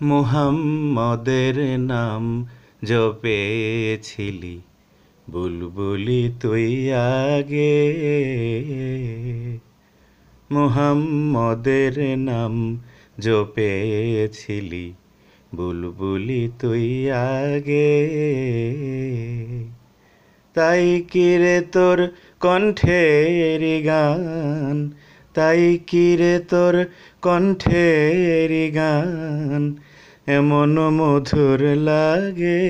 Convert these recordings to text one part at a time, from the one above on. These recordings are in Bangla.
মুহাম্মদের নাম জপেছিলি বুলবুলি তুই আগে। মুহাম্মদের নাম জপেছিলি বুলবুলি তুই আগে। তাই কিরে তোর কণ্ঠের গান, তাই কিরে তোর কণ্ঠের গান এমন মধুর লাগে।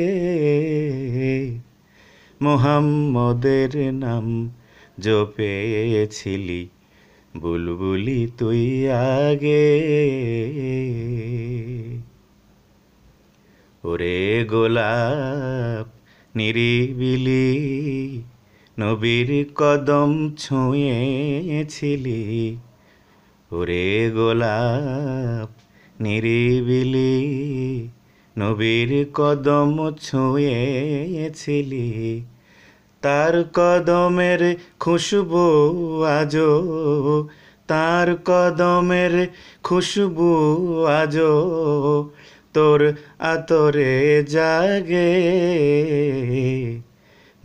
মুহাম্মদের নাম জপেছিলি বুলবুলি তুই আগে। ওরে গোলাপ নিরিবিলি নবীর কদম ছুঁয়েছিলি। ওরে গোলাপ নিরিবিলি নবীর কদম ছুঁয়েছিলি। তার কদমের খুশবু আজো, তার কদমের খুশবু আজো তোর আতরে জাগে।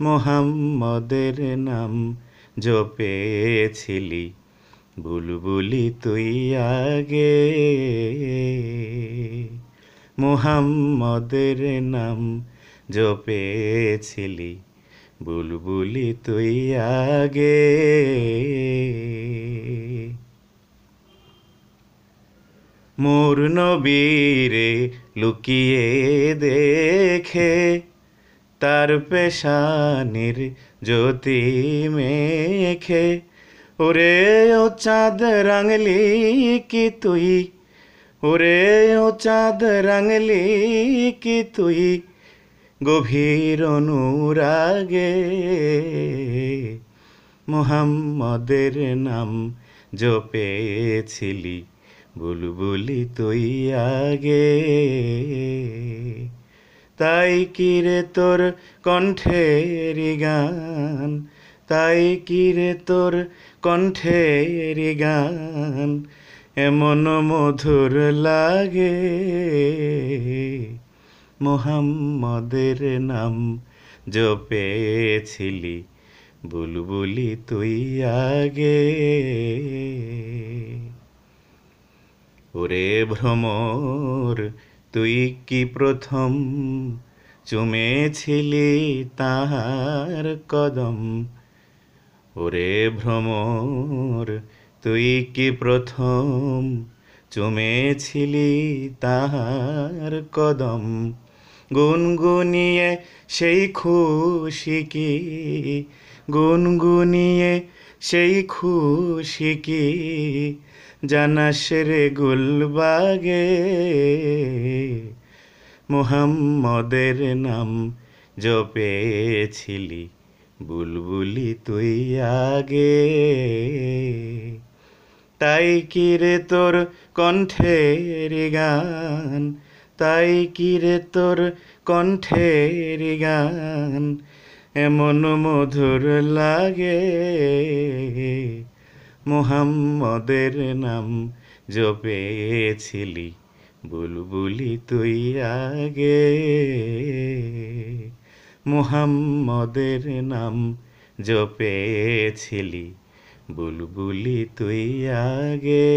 মুহাম্মদের নাম জপেছিলি বুলবুলি তুই আগে। মুহাম্মদের নাম জপেছিলি বুলবুলি তুই আগে। মোর নবীরে লুকিয়ে দেখে তার পেশানির জ্যোতি মেখে। ওরে ও চাঁদ রাঙলি কি তুই, ওরে ও চাঁদ রাঙলি কি তুই গভীর অনুরাগে। মুহাম্মদের নাম জপেছিলি বুলবুলি তুই আগে। তাই কিরে তোর কণ্ঠের গান, তাই কিরে তোর কণ্ঠের গান এমন মধুর লাগে। মুহাম্মদের নাম জপেছিলি বুলবুলি তুই আগে। ওরে ভ্রমর তুই কি প্রথম চুমেছিলি তাহার কদম। ওরে ভ্রমর তুই কি প্রথম চুমেছিলি তাহার কদম। গুনগুনিয়ে সেই খুশি কি, গুনগুনিয়ে সেই খুশি কি জানাস রে গুলবাগে। মুহাম্মদের নাম জপেছিলি বুলবুলি তুই আগে। তাই কিরে তোর কণ্ঠের গান, তাই কিরে তোর কণ্ঠের গান এমন মধুর লাগে। মুহাম্মদের নাম জপেছিলি বুলবুলি তুই আগে। মুহাম্মদের নাম জপেছিলি বুলবুলি তুই আগে।